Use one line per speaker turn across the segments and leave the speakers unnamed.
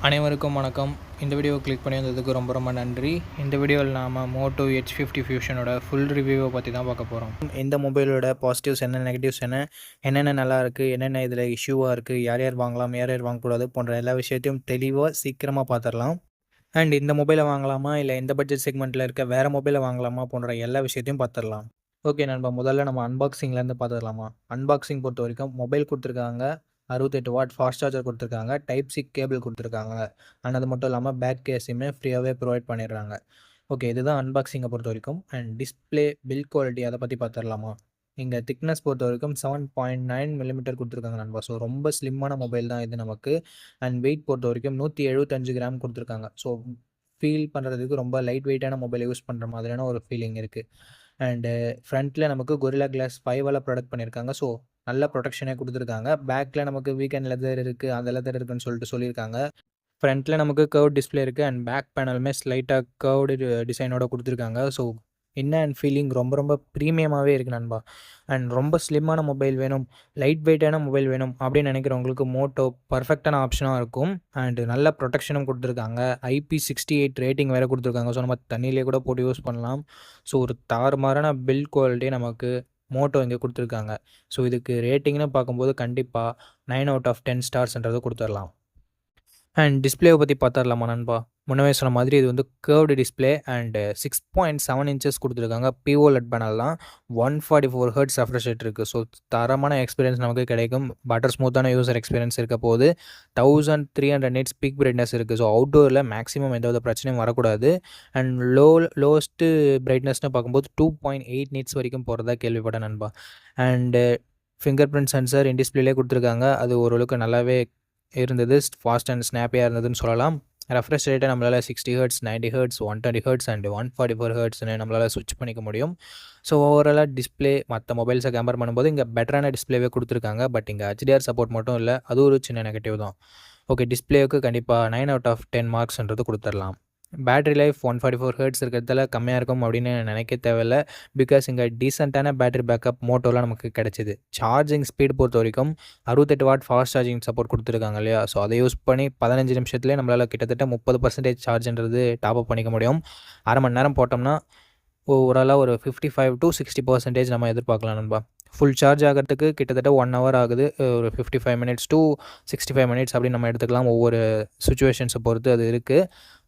அனைவருக்கும் வணக்கம். இந்த வீடியோ கிளிக் பண்ணி வந்ததுக்கு ரொம்ப ரொம்ப நன்றி. இந்த வீடியோவில் நாம் மோட்டோ H50 ஃபியூஷனோட ஃபுல் ரிவ்யூவை பற்றி தான் பார்க்க போகிறோம். இந்த மொபைலோட பாசிட்டிவ்ஸ் என்ன, நெகட்டிவ்ஸ் என்ன, என்னென்ன நல்லா இருக்குது, என்னென்ன இதில் இஷ்யூவாக இருக்குது, யார் யார் வாங்கலாம், யார் யார் வாங்கக்கூடாது போன்ற எல்லா விஷயத்தையும் தெளிவாக சீக்கிரமாக பார்த்துடலாம். அண்ட் இந்த மொபைலை வாங்கலாமா, இல்லை இந்த பட்ஜெட் செக்மெண்ட்டில் இருக்க வேறு மொபைலை வாங்கலாமா போன்ற எல்லா விஷயத்தையும் பார்த்துடலாம். ஓகே நண்பா, முதல்ல நம்ம அன்பாக்சிங்லேருந்து பார்த்துடலாமா. அன்பாக்சிங் பொறுத்த வரைக்கும் மொபைல் கொடுத்துருக்காங்க, 68 வாட் ஃபாஸ்ட் சார்ஜர் கொடுத்துருக்காங்க, டைப் சி கேபிள் கொடுத்துருக்காங்க. அண்ட் அது மட்டும் இல்லாமல் பேக் கேஸுமே ஃப்ரீயாகவே ப்ரொவைட் பண்ணிடுறாங்க. ஓகே, இதுதான் அன்பாக்சிங்கை பொறுத்த வரைக்கும். அண்ட் டிஸ்பிளே பில்ட் குவாலிட்டி அதை பற்றி பார்த்துடலாமா. இங்கே திக்னஸ் பொறுத்த வரைக்கும் 7.9 மில்லிமீட்டர் கொடுத்துருக்காங்க நண்பா. ஸோ ரொம்ப ஸ்லிம்மான மொபைல் தான் இது நமக்கு. அண்ட் வெயிட் பொறுத்த வரைக்கும் 175 கிராம் கொடுத்துருக்காங்க. ஸோ ஃபீல் பண்ணுறதுக்கு ரொம்ப லைட் வெயிட்டான மொபைல் யூஸ் பண்ணுற மாதிரியான ஒரு ஃபீலிங் இருக்குது. அண்டு ஃப்ரண்ட்டில் நமக்கு கொரில்லா கிளாஸ் 5 ப்ரொடக்ட் பண்ணியிருக்காங்க. ஸோ நல்ல ப்ரொடெக்ஷனே கொடுத்துருக்காங்க. பேக்கில் நமக்கு வீக்கெண்ட் லெதர் இருக்குது, அந்த லெதர் இருக்குன்னு சொல்லியிருக்காங்க. ஃப்ரண்ட்டில் நமக்கு கர்வ் டிஸ்பிளே இருக்குது அண்ட் பேக் பேனலுமே ஸ்லைட்டாக கர்வ்டு டிசைனோட கொடுத்துருக்காங்க. ஸோ அண்ட் ஃபீலிங் ரொம்ப ரொம்ப ப்ரீமியமாகவே இருக்குது நண்பா. அண்ட் ரொம்ப ஸ்லிம்மான மொபைல் வேணும், லைட் வெயிட்டான மொபைல் வேணும் அப்படின்னு நினைக்கிறவங்களுக்கு மோட்டோ பர்ஃபெக்டான ஆப்ஷனாக இருக்கும். அண்டு நல்ல ப்ரொடெக்ஷனும் கொடுத்துருக்காங்க. IP68 ரேட்டிங் வேறு கொடுத்துருக்காங்க. ஸோ நம்ம தண்ணியிலே கூட போட்டு யூஸ் பண்ணலாம். ஸோ ஒரு தாறுமாறான பில்ட் குவாலிட்டி நமக்கு மோட்டோ இங்கே கொடுத்துருக்காங்க. ஸோ இதுக்கு ரேட்டிங்னு பார்க்கும்போது கண்டிப்பாக 9 அவுட் ஆஃப் 10 ஸ்டார்ஸ்ன்றது கொடுத்துடலாம். அண்ட் டிஸ்பிளேவை பற்றி பார்த்துடலாமா நண்பா. முன்னவே சொன்ன மாதிரி இது வந்து கர்வ்டு டிஸ்பிளே அண்டு 6.7 இன்ச்சஸ் கொடுத்துருக்காங்க. POLED பேனல் தான். 144 ஹெர்ட்ஸ் ரெஃப்ரெஷ் ரேட் இருக்குது. ஸோ தரமான எக்ஸ்பீரியன்ஸ் நமக்கு கிடைக்கும். பட்டர் ஸ்மூத்தான யூசர் எக்ஸ்பீரியன்ஸ் இருக்க போது 1300 nits பீக் பிரைட்னஸ் இருக்குது. ஸோ அவுட்டோரில் மேக்ஸிமம் எந்த பிரச்சனையும் வரக்கூடாது. அண்ட் லோவஸ்ட்டு பிரைட்னஸ்னு பார்க்கும்போது 2.8 nits வரைக்கும் போகிறதா கேள்விப்பட்டேன் நண்பா. அண்டு ஃபிங்கர் பிரிண்ட் சென்சர் இன் டிஸ்பிளேலே கொடுத்துருக்காங்க. அது ஓரளவுக்கு நல்லாவே இருந்தது. ஃபாஸ்ட் அண்ட் ஸ்னாப்பியாக இருந்ததுன்னு சொல்லலாம். ரெஃப்ரெஷ் ரேட்டை நம்மளால் 60 ஹெர்ட்ஸ், 90 ஹெர்ட்ஸ், 120 ஹெர்ட்ஸ் அண்ட் 144 ஹெர்ட்ஸ்னு நம்மளால் ஸ்விட்ச் பண்ணிக்க முடியும். ஸோ ஓவராலாக டிஸ்பிளே மற்ற மொபைல்ஸை கம்பேர் பண்ணும்போது இங்கே பெட்டரான டிஸ்பிளேவே கொடுத்துருக்காங்க. பட் இங்கே HDR சப்போர்ட் மட்டும் இல்லை, அது ஒரு சின்ன நெகட்டிவ் தான். ஓகே, டிஸ்பிளேவுக்கு கண்டிப்பாக 9 அவுட் ஆஃப் 10 மார்க்ஸ்ன்றது கொடுத்துடலாம். பேட்டரி லைஃப் 144 ஹெர்ட்ஸ் இருக்கிறதால கம்மியாக இருக்கும் அப்படின்னு நினைக்க தேவையில்லை. பிகாஸ் இங்கே டீசெண்டான பேட்டரி பேக்கப் மோட்டோவில் நமக்கு கிடச்சிது. சார்ஜிங் ஸ்பீட் பொறுத்த வரைக்கும் 68 வாட் ஃபாஸ்ட் சார்ஜிங் சப்போர்ட் கொடுத்துருக்காங்க இல்லையா. ஸோ அதை யூஸ் பண்ணி 15 நிமிஷத்துலேயே நம்மளால் கிட்டத்தட்ட 30% சார்ஜ்ன்றது டாப் அப் பண்ணிக்க முடியும். அரை மணி நேரம் போட்டோம்னா ஓவராலாக ஒரு 55 to 60% நம்ம எதிர்பார்க்கலாம் நண்பா. ஃபுல் சார்ஜ் ஆகிறதுக்கு கிட்டத்தட்ட 1 hour ஆகுது. ஒரு 55 minutes to 65 minutes அப்படின்னு நம்ம எடுத்துக்கலாம். ஒவ்வொரு சுச்சுவேஷன்ஸை பொறுத்து அது இருக்குது.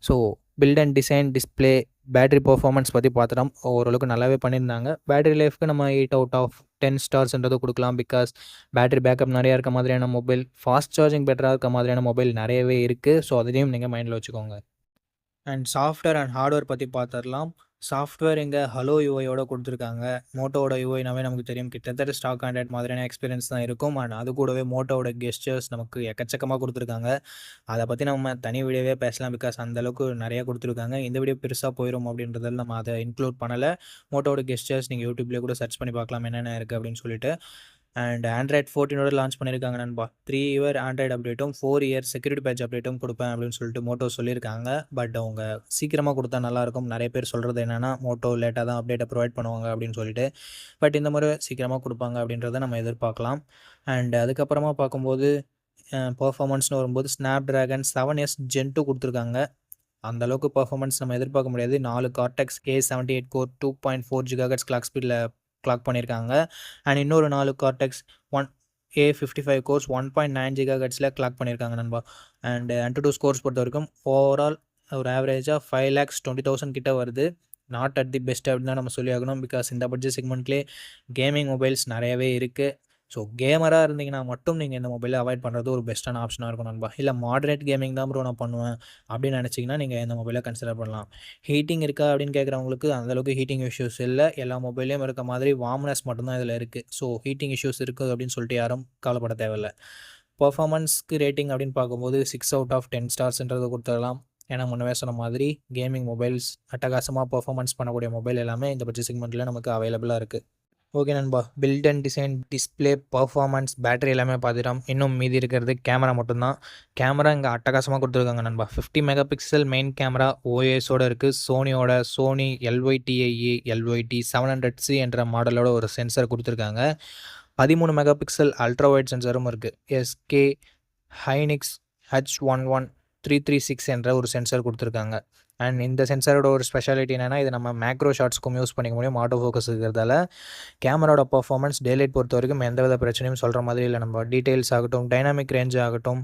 So build and design, display, battery performance பற்றி பார்த்துட்டோம். ஓரளவுக்கு நல்லாவே பண்ணியிருந்தாங்க. பேட்டரி லைஃப்க்கு நம்ம 8 அவுட் ஆஃப் 10 ஸ்டார்ஸ்ன்றது கொடுக்கலாம். பிகாஸ் பேட்டரி பேக்கப் நிறையா இருக்க மாதிரியான மொபைல், ஃபாஸ்ட் சார்ஜிங் பெட்டராக இருக்க மாதிரியான மொபைல் நிறையவே இருக்குது. ஸோ அதையும் நீங்கள் மைண்டில் வச்சுக்கோங்க. அண்ட் சாஃப்ட்வேர் அண்ட் ஹார்ட்வேர் பற்றி பார்த்துடலாம். சாஃப்ட்வேர் இங்கே ஹலோ யூஐயோட கொடுத்துருக்காங்க. மோட்டோவோட யூஐனாவே நமக்கு தெரியும், கிட்டத்தட்ட ஸ்டாக் ஆண்ட்ராய்ட் மாதிரியான எக்ஸ்பீரியன்ஸ் தான் இருக்கும். அண்ட் அது கூடவே மோட்டோவோட கெஸ்டர்ஸ் நமக்கு எக்கச்சக்கமாக கொடுத்துருக்காங்க. அதை பற்றி நம்ம தனி வீடியோவே பேசலாம். பிகாஸ் அந்தளவுக்கு நிறையா கொடுத்துருக்காங்க. இந்த வீடியோ பெருசாக போயிடும் அப்படின்றதால நம்ம அதை இன்க்ளூட் பண்ணலை. மோட்டோவோட கெஸ்டர்ஸ் நீங்கள் யூடியூப்லேயே கூட சர்ச் பண்ணி பார்க்கலாம் என்னென்ன இருக்குது அப்படின்னு சொல்லிட்டு. அண்ட் ஆண்ட்ராய்ட் 14 லான்ச் பண்ணியிருக்காங்க நண்பா. 3 year ஆண்ட்ராய்டு அப்டேட்டும் 4 year செக்யூரிட்டி பேட்ச் அப்டேட்டும் கொடுப்பேன் அப்படின்னு சொல்லிட்டு மோட்டோ சொல்லியிருக்காங்க. பட் அவங்க சீக்கிரமாக கொடுத்தா நல்லாயிருக்கும். நிறைய பேர் சொல்கிறது என்னென்னா மோட்டோ லேட்டாக தான் அப்டேட்டை ப்ரொவைட் பண்ணுவாங்க அப்படின்னு சொல்லிட்டு. பட் இந்த முறை சீக்கிரமாக கொடுப்பாங்க அப்படின்றத நம்ம எதிர்பார்க்கலாம். அண்ட் அதுக்கப்புறமா பார்க்கும்போது பர்ஃபார்மன்ஸ்னு வரும்போது ஸ்னாப்ட்ராகன் 7S Gen 2 கொடுத்துருக்காங்க. அந்தளவுக்கு பர்ஃபார்மன்ஸ் நம்ம எதிர்பார்க்க முடியாது. 4 Cortex K78 core 2.4 GHz clock ஸ்பீடில் கிளாக் பண்ணியிருக்காங்க. அண்ட் இன்னொரு 4 Cortex A55 course 1.9 GHz clock பண்ணியிருக்காங்க நண்பா. அண்ட் AnTuTu ஸ்கோர்ஸ் பொறுத்த வரைக்கும் ஓவரால் ஒரு ஆவரேஜாக 5,20,000 கிட்ட வருது. நாட் அட் தி பெஸ்ட் அப்படின்னு தான் நம்ம சொல்லி ஆகணும். பிகாஸ் இந்த பட்ஜெட் செக்மெண்ட்லேயே கேமிங் மொபைல்ஸ் நிறையவே இருக்குது. ஸோ கேமராக இருந்தீங்கன்னா மட்டும் நீங்கள் இந்த மொபைலை அவாய்ட் பண்ணுறது ஒரு பெஸ்ட்டான ஆப்ஷனாக இருக்கும் நண்பா. இல்லை மாடரேட் கேமிங் தான் ப்ரோ நான் பண்ணுவேன் அப்படின்னு நினச்சிங்கன்னா நீங்கள் இந்த மொபைலை கன்சிடர் பண்ணலாம். ஹீட்டிங் இருக்கா அப்படின்னு கேட்குறவங்களுக்கு அந்தளவுக்கு ஹீட்டிங் இஷ்யூஸ் இல்லை. எல்லா மொபைல்லையும் இருக்க மாதிரி வார்ம்னஸ் மட்டும்தான் இதில் இருக்குது. ஸோ ஹீட்டிங் இஷ்யூஸ் இருக்குது அப்படின்னு சொல்லிட்டு யாரும் கவலைப்பட தேவையில்லை. பர்ஃபார்மன்ஸ்க்கு ரேட்டிங் அப்படின்னு பார்க்கும்போது 6 அவுட் ஆஃப் 10 ஸ்டார்ஸ்ன்றது கொடுத்துடலாம். ஏன்னா முன்னவே சொன்ன மாதிரி கேமிங் மொபைல்ஸ் அட்டகாசமாக பர்ஃபார்மன்ஸ் பண்ணக்கூடிய மொபைல் எல்லாமே இந்த பட்ஜெட் செக்மெண்ட்டில் நமக்கு அவைலபிளாக இருக்குது. ஓகே நண்பா, build and design, display, performance, battery எல்லாமே பார்த்துட்டோம். இன்னும் மீதி இருக்கிறது கேமரா மட்டும்தான். கேமரா இங்கே அட்டகாசமாக கொடுத்துருக்காங்க நண்பா. 50 மெகாபிக்சல் மெயின் கேமரா OISோடு இருக்குது. சோனி LYTIE LYT 700C என்ற மாடலோட ஒரு சென்சர் கொடுத்துருக்காங்க. 13 மெகாபிக்சல் அல்ட்ரா வைட் சென்சரும் இருக்குது. SK ஹைனிக்ஸ் H11 336 என்ற ஒரு சென்சார் கொடுத்துருக்காங்க. அண்ட் இந்த சென்சாரோட ஒரு ஸ்பெஷாலிட்டி என்னென்னா, இது நம்ம மேக்ரோ ஷாட்ஸ்க்கும் யூஸ் பண்ணிக்க முடியும். ஆட்டோ ஃபோக்கஸ் இருக்கிறதால கேமராவோட பர்ஃபார்மன்ஸ் டேலைட் பொறுத்த வரைக்கும் எந்தவித பிரச்சனையும் சொல்கிற மாதிரி இல்லை. நம்ம டீட்டெயில்ஸ் ஆகட்டும், டைனாமிக் ரேஞ்ச் ஆகட்டும்,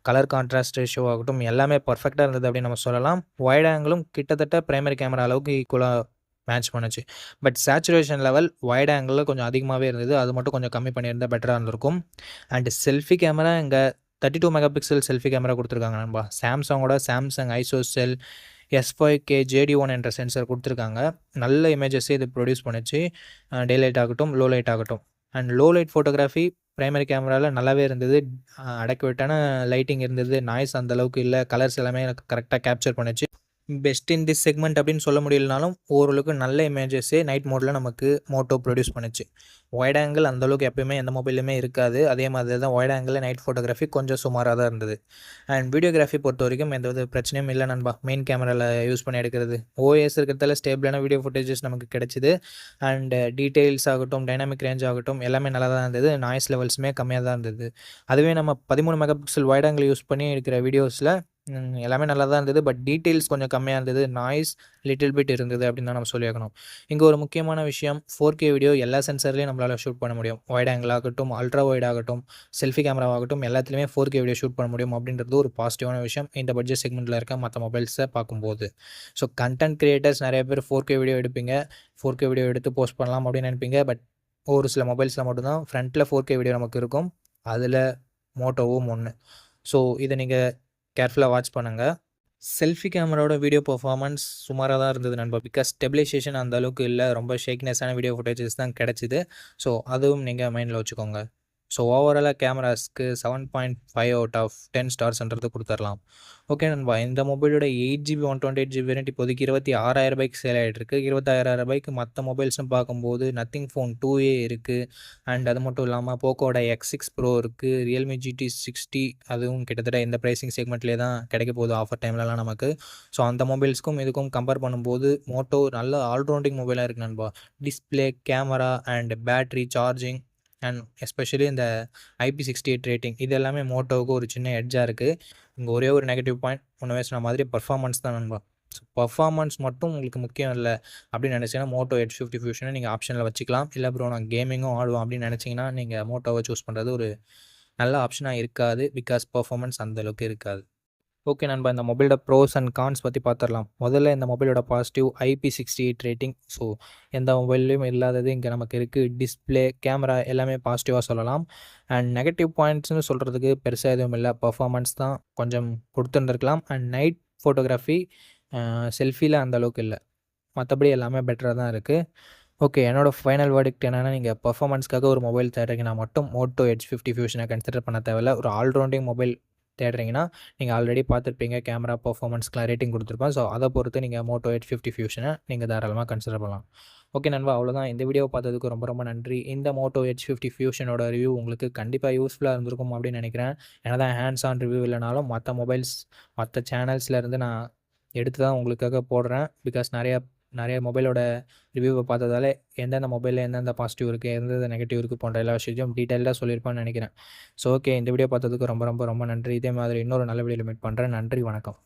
கலர் கான்ட்ராஸ்ட் ரேஷியோ ஆகட்டும், எல்லாமே பர்ஃபெக்டாக இருந்தது அப்படின்னு நம்ம சொல்லலாம். வைட் ஆங்கிளும் கிட்டத்தட்ட பிரைமரி கேமரா அளவுக்கு ஈக்குவலாக மேட்ச் பண்ணுச்சு. பட் சேச்சுரேஷன் லெவல் வைட் ஆங்கிளில் கொஞ்சம் அதிகமாகவே இருந்தது. அது மட்டும் கொஞ்சம் கம்மி பண்ணியிருந்தால் பெட்டராக இருந்திருக்கும். அண்ட் செல்ஃபி கேமரா இங்கே 32 மெகா பிக்சல் செல்ஃபி கேமரா கொடுத்துருக்காங்க நண்பா. சாம்சங் ஐசோசெல் S5K JD1 என்ற சென்சர் கொடுத்துருக்காங்க. நல்ல இமேஜஸே இது ப்ரொடியூஸ் பண்ணிச்சு, டே லைட் ஆகட்டும், லோ லைட் ஆகட்டும். And low light photography primary கேமராவில் நல்லாவே இருந்தது. அடக்குவிட்டான லைட்டிங் இருந்தது. நாய்ஸ் அந்தளவுக்கு இல்லை. கலர்ஸ் எல்லாமே எனக்கு கரெக்டாக கேப்சர் பண்ணிச்சு. பெஸ்ட் இன் திஸ் செக்மெண்ட் அப்படின்னு சொல்ல முடியலனாலும் ஓரளவுக்கு நல்ல இமேஜஸே நைட் மோடில் நமக்கு மோட்டோ ப்ரொடியூஸ் பண்ணிச்சு. வைட் ஆங்கிள் அந்தளவுக்கு எப்போயுமே எந்த மொபைலுமே இருக்காது. அதே மாதிரி தான் வைட் ஆங்கிளில் நைட் ஃபோட்டோகிராஃபி கொஞ்சம் சுமாராக தான் இருந்தது. அண்ட் வீடியோகிராஃபி பொறுத்த வரைக்கும் எந்த வித பிரச்சனையும் இல்லை நண்பா. மெயின் கேமராவில் யூஸ் பண்ணி எடுக்கிறது ஓஎஸ் இருக்கிறதால ஸ்டேபிளான வீடியோ ஃபுட்டேஜஸ் நமக்கு கிடச்சிது. அண்ட் டீட்டெயில்ஸ் ஆகட்டும், டைனாமிக் ரேஞ்ச் ஆகட்டும், எல்லாமே நல்லா தான் இருந்தது. நாய்ஸ் லெவல்ஸுமே கம்மியாக தான் இருந்தது. அதுவே நம்ம 13 mega pixel wide angle use பண்ணி எடுக்கிற வீடியோஸில் எல்லாமே நல்லா தான் இருந்தது. பட் டீட்டெயில்ஸ் கொஞ்சம் கம்மியாக இருந்தது. நாய்ஸ் லிட்டில் பிட் இருந்தது அப்படின்னு தான் நம்ம சொல்லியாக்கணும். இங்கே ஒரு முக்கியமான விஷயம், 4K வீடியோ எல்லா சென்சர்லேயும் நம்மளால் ஷூட் பண்ண முடியும். வைட் ஆங்கிள் ஆகட்டும், அல்ட்ரா வைட் ஆகட்டும், செல்ஃபி கேமராவாகட்டும், எல்லாத்துலேயுமே 4K வீடியோ ஷூட் பண்ண முடியும் அப்படின்றது ஒரு பாசிட்டிவான விஷயம் இந்த பட்ஜெட் செக்மெண்ட்டில் இருக்க மற்ற மொபைல்ஸை பார்க்கும்போது. ஸோ கண்டென்ட் கிரியேட்டர்ஸ் நிறைய பேர் 4K வீடியோ எடுப்பீங்க, 4K வீடியோ எடுத்து போஸ்ட் பண்ணலாம் அப்படின்னு நினைப்பீங்க. பட் ஒரு சில மொபைல்ஸில் மட்டும்தான் ஃப்ரண்ட்டில் 4K வீடியோ நமக்கு இருக்கும். அதில் மோட்டோவும் ஒன்று. ஸோ இதை நீங்கள் கேர்ஃபுல்லாக வாட்ச் பண்ணுங்கள். செல்ஃபி கேமராவோட வீடியோ பர்ஃபார்மன்ஸ் சுமாராக தான் இருந்தது நண்பா. பிகாஸ் ஸ்டெபிலைசேஷன் அந்த அளவுக்கு இல்லை. ரொம்ப ஷேக்னஸான வீடியோ ஃபுட்டேஜஸ் தான் கிடச்சிது. ஸோ அதுவும் நீங்கள் மைண்டில் வச்சுக்கோங்க. ஸோ ஓவராலாக கேமராஸ்க்கு 7.5 அவுட் ஆஃப் 10 ஸ்டார்ஸ்ன்றது கொடுத்துடலாம். ஓகே நண்பா, இந்த மொபைலோட 8GB 128GB வேரியன்ட் இப்போதைக்கு 26,000 சேல் ஆகிட்டு இருக்குது. 26,000 மற்ற மொபைல்ஸ்னு பார்க்கும்போது நத்திங் ஃபோன் 2A இருக்குது. அண்ட் அது மட்டும் இல்லாமல் போக்கோட X6 Pro இருக்குது. ரியல்மி GT60 அதுவும் கிட்டத்தட்ட இந்த ப்ரைஸிங் செக்மெண்ட்லேயே தான் கிடைக்க போகுது ஆஃபர் டைம்லலாம் நமக்கு. ஸோ அந்த மொபைல்ஸ்க்கும் இதுக்கும் கம்பேர் பண்ணும்போது மோட்டோ நல்ல ஆல்ரவுண்டிங் மொபைலாக இருக்குது நண்பா. Display, camera and battery, charging and especially இந்த IP68 ரேட்டிங் இது எல்லாமே மோட்டோவுக்கு ஒரு சின்ன எட்ஜாக இருக்குது. இங்கே ஒரே ஒரு நெகட்டிவ் பாயிண்ட் முன்ன சொன்ன மாதிரி பர்ஃபார்மன்ஸ் தான் நண்பா. ஸோ பர்ஃபார்மன்ஸ் மட்டும் உங்களுக்கு முக்கியம் இல்லை அப்படின்னு நினச்சிங்கன்னா மோட்டோ H50 ஃபியூஷனை நீங்கள் ஆப்ஷனில் வச்சுக்கலாம். இல்லை ப்ரோ நான் கேமிங்கும் ஆடுவோம் அப்படின்னு நினச்சிங்கன்னா நீங்கள் மோட்டோவை சூஸ் பண்ணுறது ஒரு நல்ல ஆப்ஷனாக இருக்காது. பிகாஸ் பர்ஃபார்மன்ஸ் அந்தளவுக்கு இருக்காது. ஓகே நண்பா, இந்த மொபைலோட ப்ரோஸ் அண்ட் கான்ஸ் பற்றி பார்த்துடலாம். முதல்ல இந்த மொபைலோட பாசிட்டிவ் IP68 ரேட்டிங். ஸோ எந்த மொபைல்லையும் இல்லாதது இங்கே நமக்கு இருக்குது. டிஸ்பிளே, கேமரா எல்லாமே பாசிட்டிவாக சொல்லலாம். அண்ட் நெகட்டிவ் பாயிண்ட்ஸ்னு சொல்கிறதுக்கு பெருசாக எதுவும் இல்லை. பர்ஃபார்மன்ஸ் தான் கொஞ்சம் கொடுத்துருந்துருக்கலாம். அண்ட் நைட் ஃபோட்டோகிராஃபி செல்ஃபியில் அந்தளவுக்கு இல்லை. மற்றபடி எல்லாமே பெட்டராக தான் இருக்குது. ஓகே, என்னோடய ஃபைனல் வேர்டிக்ட் என்னென்னா, நீங்கள் பர்ஃபார்மன்ஸ்க்காக ஒரு மொபைல் தேடுறீங்கன்னா மட்டும் மோட்டோ H50 ஃபியூஷனை கன்சிடர் பண்ண தேவையில்ல. ஒரு ஆல்ரவுண்டிங் மொபைல் தேடுறீங்கன்னா நீங்கள் ஆல்ரெடி பார்த்துருப்பீங்க, கேமரா பர்ஃபார்மன்ஸ்க்குலாம் ரேட்டிங் கொடுத்துருப்பேன். ஸோ அதை பொறுத்து நீங்கள் மோட்டோ H50 ஃபியூஷனை நீங்கள் தாராளமாக கன்சிடர் பண்ணலாம். ஓகே நண்பா, அவ்வளோதான். இந்த வீடியோ பார்த்ததுக்கு ரொம்ப ரொம்ப நன்றி. இந்த மோட்டோ H50 ஃபியூஷனோட ரிவ்யூ உங்களுக்கு கண்டிப்பாக யூஸ்ஃபுல்லாக இருந்திருக்கும் அப்படின்னு நினைக்கிறேன். ஏன்னா தான் ஹேண்ட்ஸ் ஆன் ரிவ்யூ இல்லைனாலும் மற்ற மொபைல்ஸ் மற்ற சேனல்ஸ்லேருந்து நான் எடுத்து தான் உங்களுக்காக போடுறேன். பிகாஸ் நிறைய மொபைலோட ரிவ்யூவை பார்த்ததால எந்தெந்த மொபைலில் எந்தெந்த பாசிட்டிவ் இருக்குது, எந்தெந்த நெகட்டிவ் இருக்குது போன்ற எல்லா விஷயத்தையும் டீட்டெயிலாக சொல்லியிருப்பான்னு நினைக்கிறேன். ஸோ ஓகே, இந்த வீடியோ பார்த்ததுக்கு ரொம்ப ரொம்ப ரொம்ப நன்றி. இதே மாதிரி இன்னொரு நல்ல வீடியோவில் மீட் பண்ணுறேன். நன்றி, வணக்கம்.